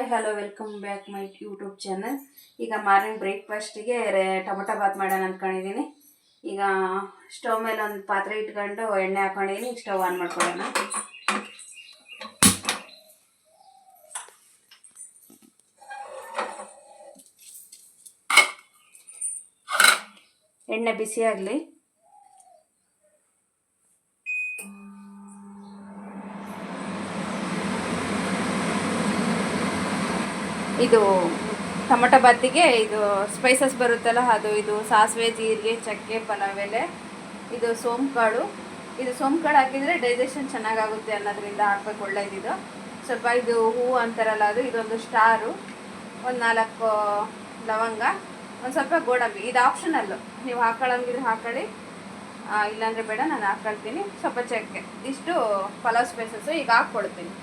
Hi hello welcome back my YouTube channel. ಈಗ morning ಬ್ರೇಕ್ಫಾಸ್ಟಿಗೆ tomato Baat ಮಾಡೋಣ ಅಂದ್ಕೊಂಡಿದ್ದೀನಿ. ಈಗ ಸ್ಟವ್ ಮೇಲೆ ಒಂದು ಪಾತ್ರೆ ಇಟ್ಕೊಂಡು ಎಣ್ಣೆ ಹಾಕೊಂಡಿದ್ದೀನಿ. ಸ್ಟವ್ ಆನ್ ಮಾಡ್ಕೊಳ್ಳೋಣ. ಎಣ್ಣೆ ಬಿಸಿ ಆಗಲಿ. ಇದು ಟೊಮೊಟೊ ಬಾತಿಗೆ ಇದು ಸ್ಪೈಸಸ್ ಬರುತ್ತಲ್ಲ, ಅದು ಇದು ಸಾಸಿವೆ, ಜೀರಿಗೆ, ಚಕ್ಕೆ, ಪಲಾವ್ ಎಲೆ, ಇದು ಸೋಂಪುಕಾಳು. ಇದು ಸೋಂಪುಕಾಳು ಹಾಕಿದರೆ ಡೈಜೆಷನ್ ಚೆನ್ನಾಗಾಗುತ್ತೆ ಅನ್ನೋದ್ರಿಂದ ಹಾಕ್ಬೇಕು, ಒಳ್ಳೇದಿದು. ಸ್ವಲ್ಪ ಇದು ಹೂವು ಅಂತಾರಲ್ಲ, ಅದು ಇದೊಂದು ಸ್ಟಾರು, ಒಂದು 4 ಲವಂಗ, ಒಂದು ಸ್ವಲ್ಪ ಗೋಡಂಬಿ. ಇದು ಆಪ್ಷನಲ್ಲು, ನೀವು ಹಾಕೊಳ್ಳೋಂಗಿದ್ರೆ ಹಾಕೊಳ್ಳಿ, ಇಲ್ಲಾಂದರೆ ಬೇಡ, ನಾನು ಹಾಕ್ಕೊಳ್ತೀನಿ. ಸ್ವಲ್ಪ ಚಕ್ಕೆ, ಇಷ್ಟು ಪಲಾವ್ ಸ್ಪೈಸಸ್ಸು ಈಗ ಹಾಕ್ಕೊಳ್ತೀನಿ.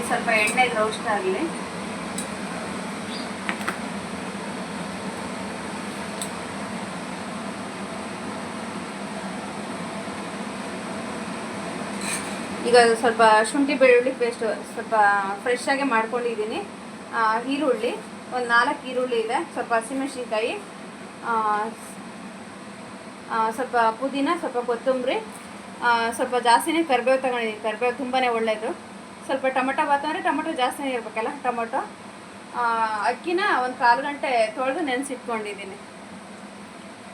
ಸ್ವಲ್ಪ ಎಣ್ಣೆ ರೋಸ್ಟ್ ಆಗಲಿ. ಈಗ ಸ್ವಲ್ಪ ಶುಂಠಿ ಬೆಳ್ಳುಳ್ಳಿ ಪೇಸ್ಟ್ ಸ್ವಲ್ಪ ಫ್ರೆಶ್ ಆಗಿ ಮಾಡ್ಕೊಂಡಿದ್ದೀನಿ. ಈರುಳ್ಳಿ ಒಂದು 4 ಈರುಳ್ಳಿ ಇದೆ, ಸ್ವಲ್ಪ ಹಸಿಮೆಣಸಿನ್ಕಾಯಿ, ಸ್ವಲ್ಪ ಪುದೀನ, ಸ್ವಲ್ಪ ಕೊತ್ತಂಬರಿ, ಸ್ವಲ್ಪ ಜಾಸ್ತಿನೇ ಕರಿಬೇವು ತಗೊಂಡಿದ್ದೀನಿ. ಕರಿಬೇವು ತುಂಬಾ ಒಳ್ಳೆಯದು. ಸ್ವಲ್ಪ ಟೊಮೊಟೊ ಬಾತ್ ಅಂದರೆ ಟೊಮೊಟೊ ಜಾಸ್ತಿನೇ ಇರಬೇಕಲ್ಲ. ಟೊಮೊಟೊ ಅಕ್ಕಿನ ಒಂದು 1/4 ಗಂಟೆ ತೊಳೆದು ನೆನೆಸಿಟ್ಕೊಂಡಿದ್ದೀನಿ.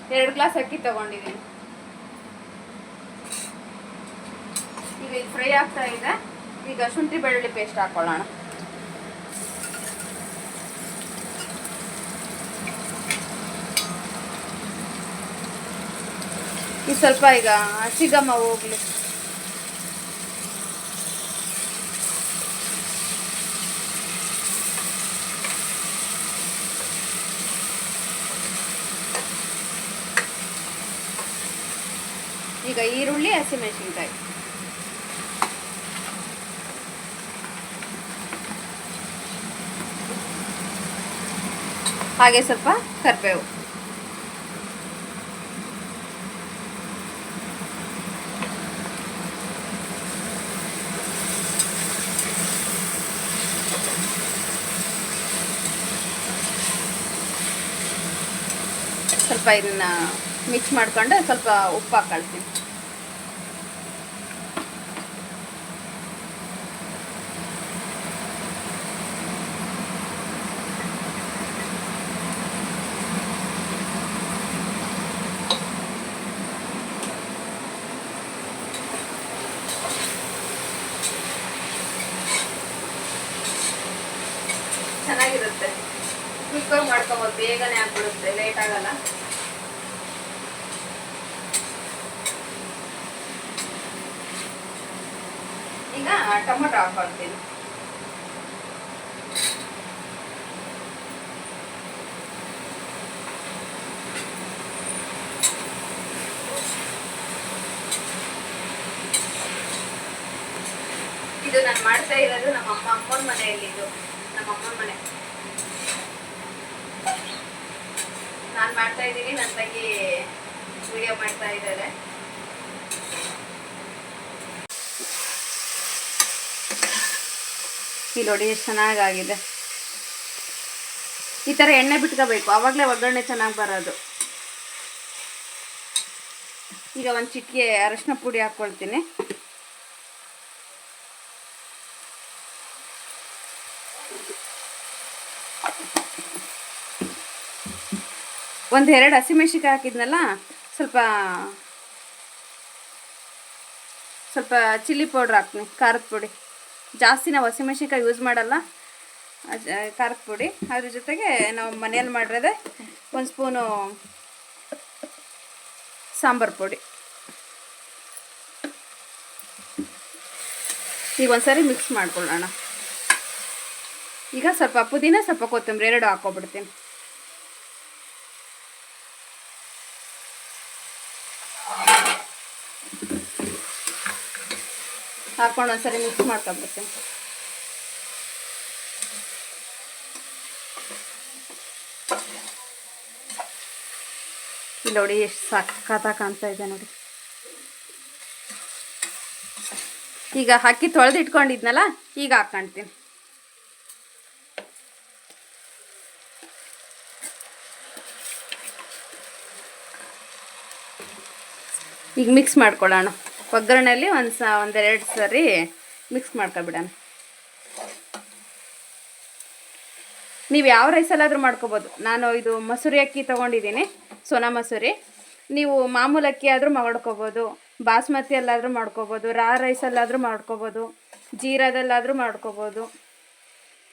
2 ಗ್ಲಾಸ್ ಅಕ್ಕಿ ತೊಗೊಂಡಿದ್ದೀನಿ. ಈಗ ಇದು ಫ್ರೈ ಆಗ್ತಾ ಇದೆ. ಈಗ ಶುಂಠಿ ಬೆಳ್ಳುಳ್ಳಿ ಪೇಸ್ಟ್ ಹಾಕ್ಕೊಳ್ಳೋಣ. ಇದು ಸ್ವಲ್ಪ ಈಗ ಹಸಿಗಮ್ಮ ಹೋಗ್ಲಿ. ಈಗ ಈರುಳ್ಳಿ, ಹಸಿಮೆಣಸಿನ್ಕಾಯಿ, ಹಾಗೆ ಸ್ವಲ್ಪ ಕರಿಬೇವು. ಸ್ವಲ್ಪ ಇದನ್ನ ಮಿಕ್ಸ್ ಮಾಡ್ಕೊಂಡು ಸ್ವಲ್ಪ ಉಪ್ಪು ಹಾಕೊಳ್ತೀನಿ. ಚೆನ್ನಾಗಿರುತ್ತೆ, ಕ್ವಿಕ್ಕಾಗಿ ಮಾಡ್ಕೊಬೋದು, ಬೇಗನೆ ಆಗ್ಬಿಡುತ್ತೆ, ಲೇಟ್ ಆಗಲ್ಲ. ಈಗ ಟೊಮೊಟೊ ಹಾಕೊಳ್ತೀನಿ. ಇದು ನಾನು ಮಾಡ್ತಾ ಇರೋದು ನಮ್ಮ ಅಮ್ಮನ ಮನೆಯಲ್ಲಿ. ಇದು ನಮ್ಮ ಅಮ್ಮನ ಮನೆ. ನಾನು ಮಾಡ್ತಾ ಇದ್ದೀನಿ, ನನ್ನ ತಂಗಿ ವಿಡಿಯೋ ಮಾಡ್ತಾ ಇದ್ದಾರೆ. ಇಲ್ಲಿ ನೋಡಿ ಎಷ್ಟು ಚೆನ್ನಾಗಾಗಿದೆ. ಈ ಥರ ಎಣ್ಣೆ ಬಿಟ್ಕೋಬೇಕು, ಆವಾಗಲೇ ಒಗ್ಗರಣೆ ಚೆನ್ನಾಗಿ ಬರೋದು. ಈಗ ಒಂದು ಚಿಟಿಕೆ ಅರಶಿನ ಪುಡಿ ಹಾಕ್ಕೊಳ್ತೀನಿ. ಒಂದು 2 ಹಸಿಮೆಣಸಿನ್ಕಾಯಿ ಹಾಕಿದ್ನಲ್ಲ, ಸ್ವಲ್ಪ ಚಿಲ್ಲಿ ಪೌಡ್ರ್ ಹಾಕ್ತೀನಿ, ಖಾರದ ಪುಡಿ. ಜಾಸ್ತಿ ನಾವು ಹಸಿಮೆಣಸಿನ್ಕಾಯಿ ಯೂಸ್ ಮಾಡಲ್ಲ, ಖಾರದ ಪುಡಿ. ಅದ್ರ ಜೊತೆಗೆ ನಾವು ಮನೆಯಲ್ಲಿ ಮಾಡಿರೋದೆ 1 ಸ್ಪೂನು ಸಾಂಬಾರು ಪುಡಿ. ಈಗ ಒಂದ್ಸರಿ ಮಿಕ್ಸ್ ಮಾಡ್ಕೊಳ್ಳೋಣ. ಈಗ ಸ್ವಲ್ಪ ಪುದೀನ, ಸ್ವಲ್ಪ ಕೊತ್ತಂಬರಿ 2 ಹಾಕ್ಕೊಬಿಡ್ತೀನಿ. ಹಾಕ್ಕೊಂಡು ಒಂದ್ಸರಿ ಮಿಕ್ಸ್ ಮಾಡ್ಕೊಂಡ್ಬಿಡ್ತೀನಿ. ಇಲ್ಲಿ ನೋಡಿ ಎಷ್ಟು ಸಕ್ಕತ್ತಾಗಿ ಕಾಣ್ತಾ ಇದೆ ನೋಡಿ. ಈಗ ಅಕ್ಕಿ ತೊಳೆದು ಇಟ್ಕೊಂಡಿದ್ನಲ್ಲ, ಈಗ ಹಾಕ್ಕೊಳ್ತೀನಿ. ಈಗ ಮಿಕ್ಸ್ ಮಾಡ್ಕೊಳ್ಳೋಣ. ಒಗ್ಗರಣೆಯಲ್ಲಿ ಒಂದೆರಡು ಸರಿ ಮಿಕ್ಸ್ ಮಾಡ್ಕೊಬಿಡೋಣ. ನೀವು ಯಾವ ರೈಸಲ್ಲಾದರೂ ಮಾಡ್ಕೋಬೋದು. ನಾನು ಇದು ಮಸೂರಿ ಅಕ್ಕಿ ತೊಗೊಂಡಿದ್ದೀನಿ, ಸೋನಾ ಮಸೂರಿ. ನೀವು ಮಾಮೂಲು ಅಕ್ಕಿ ಆದರೂ ಮಾಡ್ಕೋಬೋದು, ಬಾಸ್ಮತಿಯಲ್ಲಾದರೂ ಮಾಡ್ಕೋಬೋದು, ರೈಸಲ್ಲಾದರೂ ಮಾಡ್ಕೋಬೋದು, ಜೀರಾದಲ್ಲಾದರೂ ಮಾಡ್ಕೋಬೋದು,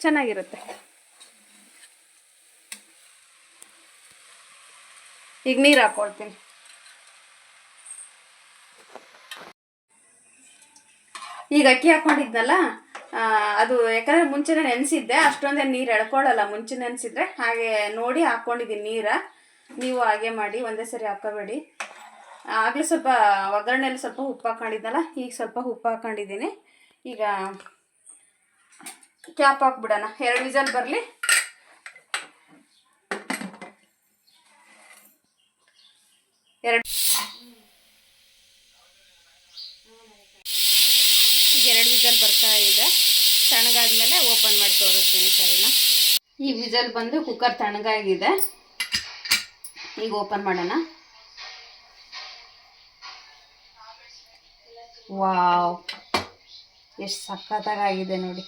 ಚೆನ್ನಾಗಿರುತ್ತೆ. ಈಗ ನೀರು ಹಾಕ್ಕೊಳ್ತೀನಿ. ಈಗ ಅಕ್ಕಿ ಹಾಕ್ಕೊಂಡಿದ್ನಲ್ಲ, ಅದು ಯಾಕಂದರೆ ಮುಂಚೆನೇ ನೆನೆಸಿದ್ದೆ, ಅಷ್ಟೊಂದೇ ನೀರು ಎಳ್ಕೊಳ್ಳಲ್ಲ. ಮುಂಚೆ ನೆನೆಸಿದ್ರೆ ಹಾಗೆ ನೋಡಿ ಹಾಕ್ಕೊಂಡಿದ್ದೀನಿ ನೀರು. ನೀವು ಹಾಗೆ ಮಾಡಿ, ಒಂದೇ ಸರಿ ಹಾಕ್ಕೋಬೇಡಿ. ಆಗಲೂ ಸ್ವಲ್ಪ ಒಗ್ಗರಣೆಯಲ್ಲಿ ಸ್ವಲ್ಪ ಉಪ್ಪು ಹಾಕ್ಕೊಂಡಿದ್ನಲ್ಲ, ಈಗ ಸ್ವಲ್ಪ ಉಪ್ಪು ಹಾಕ್ಕೊಂಡಿದ್ದೀನಿ. ಈಗ ಕ್ಯಾಪ್ ಹಾಕ್ಬಿಡೋಣ, 2 ವಿಸಲ್ ಬರಲಿ. ಈಗ 2 ವಿಸಲ್ ಬರ್ತಾ ಇದೆ. ತಣ್ಣಗಾದ್ಮೇಲೆ ಓಪನ್ ಮಾಡಿ ತೋರಿಸ್ತೀನಿ, ಸರಿನಾ? ಈಗ ವಿಸಲ್ ಬಂದು ಕುಕ್ಕರ್ ತಣ್ಣಗಾಗಿದೆ. ಈಗ ಓಪನ್ ಮಾಡೋಣ. ವಾವ್, ಎಷ್ಟು ಸಖತ್ತಾಗಿದೆ ನೋಡಿ.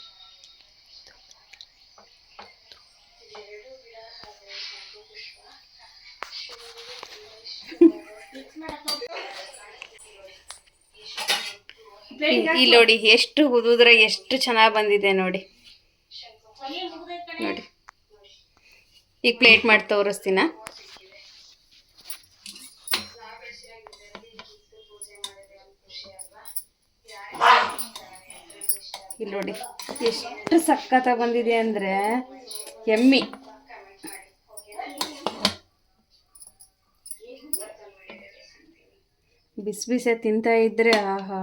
ಇಲ್ಲಿ ನೋಡಿ ಎಷ್ಟು ಉದುದ್ರೆ ಎಷ್ಟು ಚೆನ್ನಾಗಿ ಬಂದಿದೆ ನೋಡಿ. ನೋಡಿ, ಈಗ ಪ್ಲೇಟ್ ಮಾಡಿ ತೋರಿಸ್ತೀನ. ಇಲ್ಲಿ ನೋಡಿ ಎಷ್ಟು ಸಖತ್ತಾಗಿ ಬಂದಿದೆ ಅಂದರೆ ಎಮ್ಮಿ. ಬಿಸಿ ಬಿಸಿ ತಿಂತಾ ಇದ್ರೆ ಆಹಾ,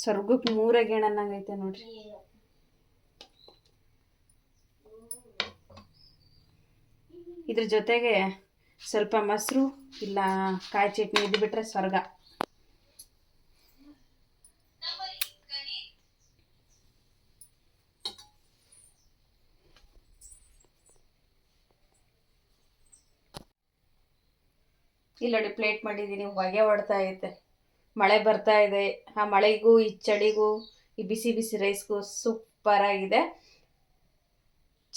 ಸ್ವರ್ಗಕ್ಕೆ 3 ಗೇಣ್ ಅನ್ನಂಗೈತೆ ನೋಡ್ರಿ. ಇದ್ರ ಜೊತೆಗೆ ಸ್ವಲ್ಪ ಮೊಸರು ಇಲ್ಲ ಕಾಯಿ ಚಟ್ನಿ ಇದು ಬಿಟ್ರೆ ಸ್ವರ್ಗ. ಇಲ್ಲಿ ನೋಡಿ ಪ್ಲೇಟ್ ಮಾಡಿದ್ದೀನಿ. ಹೊಗೆ ಹೊಡ್ತಾ ಐತೆ, ಮಳೆ ಬರ್ತಾ ಇದೆ. ಆ ಮಳೆಗೂ ಈ ಚಳಿಗೂ ಈ ಬಿಸಿ ಬಿಸಿ ರೈಸ್ಗೂ ಸೂಪರ್ ಆಗಿದೆ,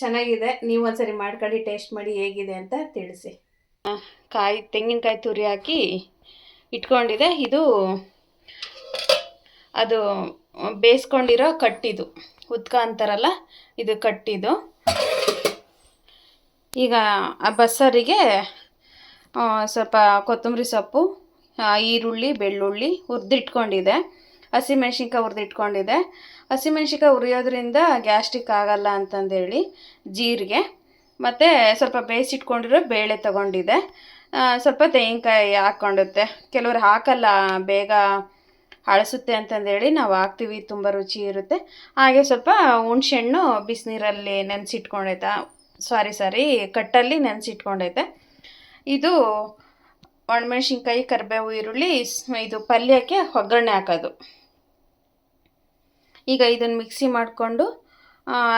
ಚೆನ್ನಾಗಿದೆ. ನೀವು ಒಂದ್ಸರಿ ಮಾಡ್ಕೊಂಡು ಟೇಸ್ಟ್ ಮಾಡಿ ಹೇಗಿದೆ ಅಂತ ತಿಳಿಸಿ. ತೆಂಗಿನಕಾಯಿ ತುರಿ ಹಾಕಿ ಇಟ್ಕೊಂಡಿದೆ. ಇದು ಅದು ಬೇಯಿಸ್ಕೊಂಡಿರೋ ಕಟ್ಟಿದು ಉದ್ಕ ಅಂತಾರಲ್ಲ, ಇದು ಕಟ್ಟಿದು. ಈಗ ಆ ಬಸ್ಸಾರಿಗೆ ಸ್ವಲ್ಪ ಕೊತ್ತಂಬರಿ ಸೊಪ್ಪು, ಈರುಳ್ಳಿ, ಬೆಳ್ಳುಳ್ಳಿ ಹುರಿದಿಟ್ಕೊಂಡಿದೆ. ಹಸಿಮೆಣ್ಸಿನ್ಕಾಯಿ ಹುರಿದಿಟ್ಕೊಂಡಿದೆ. ಹಸಿಮೆಣ್ಸಿನ್ಕಾಯಿ ಹುರಿಯೋದ್ರಿಂದ ಗ್ಯಾಸ್ಟ್ರಿಕ್ ಆಗಲ್ಲ ಅಂತಂದೇಳಿ ಜೀರಿಗೆ, ಮತ್ತು ಸ್ವಲ್ಪ ಬೇಯಿಸಿಟ್ಕೊಂಡಿರೋ ಬೇಳೆ ತೊಗೊಂಡಿದೆ. ಸ್ವಲ್ಪ ತೆಂಗಿನಕಾಯಿ ಹಾಕ್ಕೊಂಡುತ್ತೆ. ಕೆಲವರು ಹಾಕಲ್ಲ, ಬೇಗ ಅಳಿಸುತ್ತೆ ಅಂತಂದೇಳಿ ನಾವು ಹಾಕ್ತೀವಿ, ತುಂಬ ರುಚಿ ಇರುತ್ತೆ. ಹಾಗೆ ಸ್ವಲ್ಪ ಹುಣ್ಸೆಹಣ್ಣು ಬಿಸಿನೀರಲ್ಲಿ ನೆನೆಸಿಟ್ಕೊಂಡೈತೆ, ಕಟ್ಟಲ್ಲಿ ನೆನೆಸಿಟ್ಕೊಂಡೈತೆ. ಇದು ಒಣಮೆಣ್ಸಿನ್ಕಾಯಿ, ಕರಿಬೇವು, ಈರುಳ್ಳಿ, ಇದು ಪಲ್ಯಕ್ಕೆ ಒಗ್ಗರಣೆ ಹಾಕೋದು. ಈಗ ಇದನ್ನು ಮಿಕ್ಸಿ ಮಾಡಿಕೊಂಡು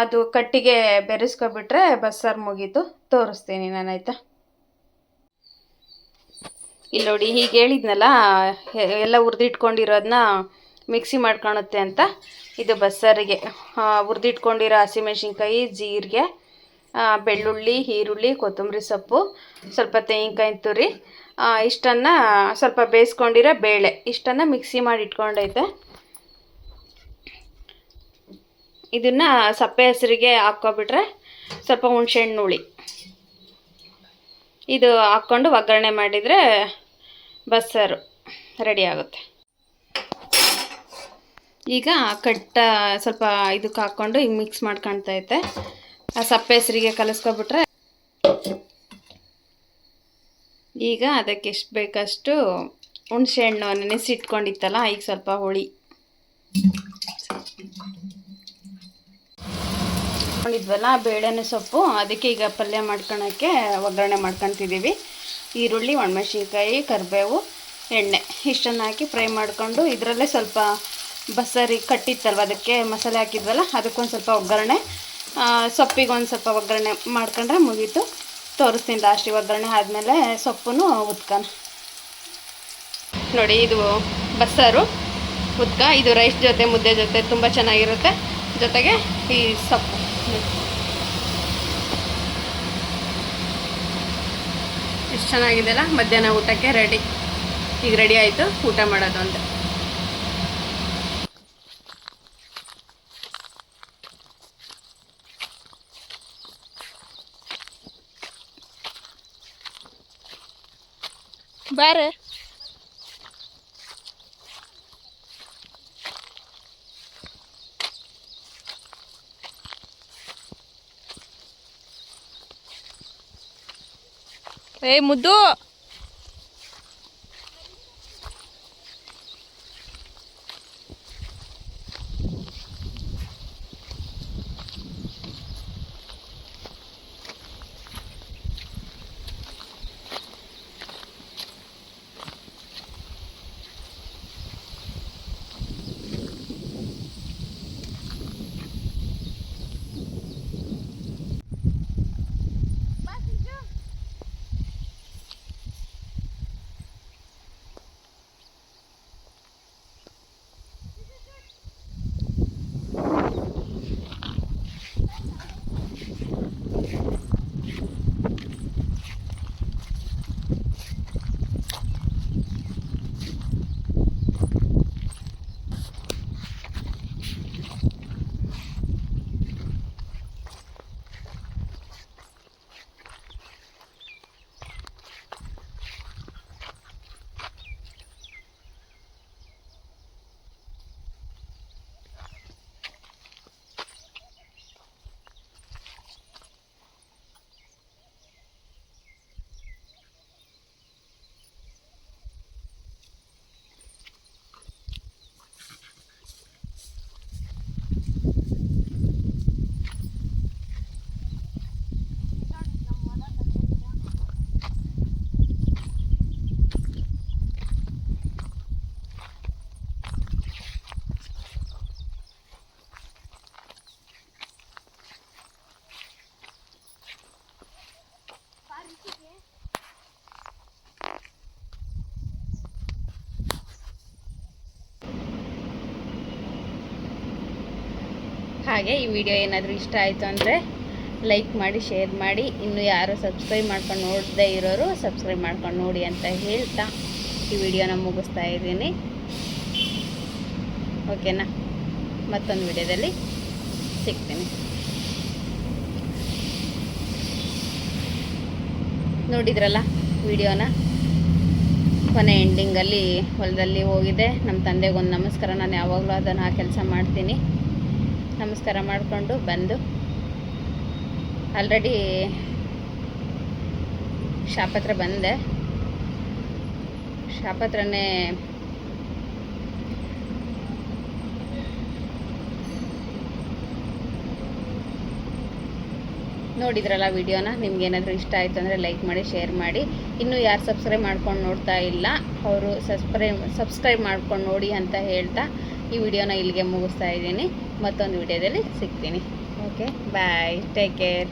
ಅದು ಕಟ್ಟಿಗೆ ಬೆರೆಸ್ಕೊಬಿಟ್ರೆ ಬಸ್ಸಾರು ಮುಗೀತು. ತೋರಿಸ್ತೀನಿ ನಾನು, ಆಯಿತಾ? ಇಲ್ಲಿ ನೋಡಿ, ಹೀಗೆ ಹೇಳಿದ್ನಲ್ಲ, ಎಲ್ಲ ಹುರಿದಿಟ್ಕೊಂಡಿರೋದನ್ನ ಮಿಕ್ಸಿ ಮಾಡ್ಕೊಳುತ್ತೆ ಅಂತ. ಇದು ಬಸ್ಸಾರಿಗೆ ಹುರಿದಿಟ್ಕೊಂಡಿರೋ ಹಸಿಮೆಣ್ಸಿನ್ಕಾಯಿ, ಜೀರಿಗೆ, ಬೆಳ್ಳುಳ್ಳಿ, ಈರುಳ್ಳಿ, ಕೊತ್ತಂಬರಿ ಸೊಪ್ಪು, ಸ್ವಲ್ಪ ತೆಂಗಿನಕಾಯಿ ತುರಿ, ಇಷ್ಟನ್ನು ಸ್ವಲ್ಪ ಬೇಯಿಸ್ಕೊಂಡಿರೋ ಬೇಳೆ, ಇಷ್ಟನ್ನು ಮಿಕ್ಸಿ ಮಾಡಿ ಇಟ್ಕೊಂಡೈತೆ. ಇದನ್ನು ಸಪ್ಪೆ ಹೆಸರಿಗೆ ಹಾಕ್ಕೊಬಿಟ್ರೆ ಸ್ವಲ್ಪ ಹುಣಸೆಹಣ್ಣು ಹುಳಿ ಇದು ಹಾಕ್ಕೊಂಡು ಒಗ್ಗರಣೆ ಮಾಡಿದರೆ ಬಸ್ಸಾರು ರೆಡಿ ಆಗುತ್ತೆ. ಈಗ ಸ್ವಲ್ಪ ಇದಕ್ಕೆ ಹಾಕ್ಕೊಂಡು ಹಿಂಗೆ ಮಿಕ್ಸ್ ಮಾಡ್ಕೊಳ್ತೈತೆ. ಆ ಸಪ್ಪೆ ಹೆಸರಿಗೆ ಕಲಿಸ್ಕೊಬಿಟ್ರೆ ಈಗ ಅದಕ್ಕೆ ಎಷ್ಟು ಬೇಕಷ್ಟು ಹುಣಸೆಹಣ್ಣು ನೆನೆಸಿಟ್ಕೊಂಡಿತ್ತಲ್ಲ, ಈಗ ಸ್ವಲ್ಪ ಹುಳಿ ಇದ್ವಲ್ಲ ಬೇಳೆನ ಸೊಪ್ಪು, ಅದಕ್ಕೆ ಈಗ ಪಲ್ಯ ಮಾಡ್ಕೊಳಕ್ಕೆ ಒಗ್ಗರಣೆ ಮಾಡ್ಕೊತಿದ್ದೀವಿ. ಈರುಳ್ಳಿ, ಒಣಮೆಣಸಿನ್ಕಾಯಿ, ಕರಿಬೇವು, ಎಣ್ಣೆ ಇಷ್ಟನ್ನು ಹಾಕಿ ಫ್ರೈ ಮಾಡಿಕೊಂಡು ಇದರಲ್ಲೇ ಸ್ವಲ್ಪ ಬಸರಿ ಕಟ್ಟಿತ್ತಲ್ವ, ಅದಕ್ಕೆ ಮಸಾಲೆ ಹಾಕಿದ್ವಲ್ಲ, ಅದಕ್ಕೊಂದು ಸ್ವಲ್ಪ ಒಗ್ಗರಣೆ, ಸೊಪ್ಪಿಗೆ ಒಂದು ಸ್ವಲ್ಪ ಒಗ್ಗರಣೆ ಮಾಡ್ಕೊಂಡ್ರೆ ಮುಗೀತು. ತೋರಿಸ್ತೀನಿ ಲಾಸ್ಟಿಗೆ. ಒಗ್ಗರಣೆ ಆದಮೇಲೆ ಸೊಪ್ಪನ್ನು ಉತ್ಕನ ನೋಡಿ. ಇದು ಬಸ್ಸಾರು ಉತ್ಕ, ಇದು ರೈಸ್ ಜೊತೆ ಮುದ್ದೆ ಜೊತೆ ತುಂಬ ಚೆನ್ನಾಗಿರುತ್ತೆ. ಜೊತೆಗೆ ಈ ಸೊಪ್ಪು ಎಷ್ಟು ಚೆನ್ನಾಗಿದೆಯಲ್ಲ. ಮಧ್ಯಾಹ್ನ ಊಟಕ್ಕೆ ರೆಡಿ. ಈಗ ರೆಡಿ ಆಯಿತು, ಊಟ ಮಾಡೋದು ಅಂತ. ಬಾರೆ ಏ ಮುದ್ದು. ಹಾಗೆ ಈ ವಿಡಿಯೋ ಏನಾದರೂ ಇಷ್ಟ ಆಯಿತು ಅಂದರೆ ಲೈಕ್ ಮಾಡಿ, ಶೇರ್ ಮಾಡಿ. ಇನ್ನೂ ಯಾರು ಸಬ್ಸ್ಕ್ರೈಬ್ ಮಾಡ್ಕೊಂಡು ನೋಡದೇ ಇರೋರು ಸಬ್ಸ್ಕ್ರೈಬ್ ಮಾಡ್ಕೊಂಡು ನೋಡಿ ಅಂತ ಹೇಳ್ತಾ ಈ ವಿಡಿಯೋನ ಮುಗಿಸ್ತಾ ಇದ್ದೀನಿ. ಓಕೆನಾ? ಮತ್ತೊಂದು ವಿಡಿಯೋದಲ್ಲಿ ಸಿಗ್ತೀನಿ. ನೋಡಿದ್ರಲ್ಲ ವಿಡಿಯೋನ, ಕೊನೆ ಎಂಡಿಂಗಲ್ಲಿ ಹೊಲದಲ್ಲಿ ಹೋಗಿದೆ. ನಮ್ಮ ತಂದೆಗೊಂದು ನಮಸ್ಕಾರ. ನಾನು ಯಾವಾಗಲೂ ಅದನ್ನು ಆ ಕೆಲಸ ಮಾಡ್ತೀನಿ. ನಮಸ್ಕಾರ ಮಾಡಿಕೊಂಡು ಬಂದು ಆಲ್ರೆಡಿ ಶಾಪ್ ಹತ್ರ ಬಂದೆ. ಶಾಪ್ ಹತ್ರನೇ ನೋಡಿದ್ರಲ್ಲ ವಿಡಿಯೋನ. ನಿಮ್ಗೇನಾದರೂ ಇಷ್ಟ ಆಯಿತು ಅಂದರೆ ಲೈಕ್ ಮಾಡಿ, ಶೇರ್ ಮಾಡಿ. ಇನ್ನೂ ಯಾರು ಸಬ್ಸ್ಕ್ರೈಬ್ ಮಾಡ್ಕೊಂಡು ನೋಡ್ತಾ ಇಲ್ಲ ಅವರು ಸಬ್ಸ್ಕ್ರೈಬ್ ಮಾಡ್ಕೊಂಡು ನೋಡಿ ಅಂತ ಹೇಳ್ತಾ ಈ ವಿಡಿಯೋನ ಇಲ್ಲಿಗೆ ಮುಗಿಸ್ತಾ ಇದ್ದೀನಿ. ಮತ್ತೊಂದು ವಿಡಿಯೋದಲ್ಲಿ ಸಿಗ್ತೀನಿ. ಓಕೆ, ಬಾಯ್, ಟೇಕ್ ಕೇರ್.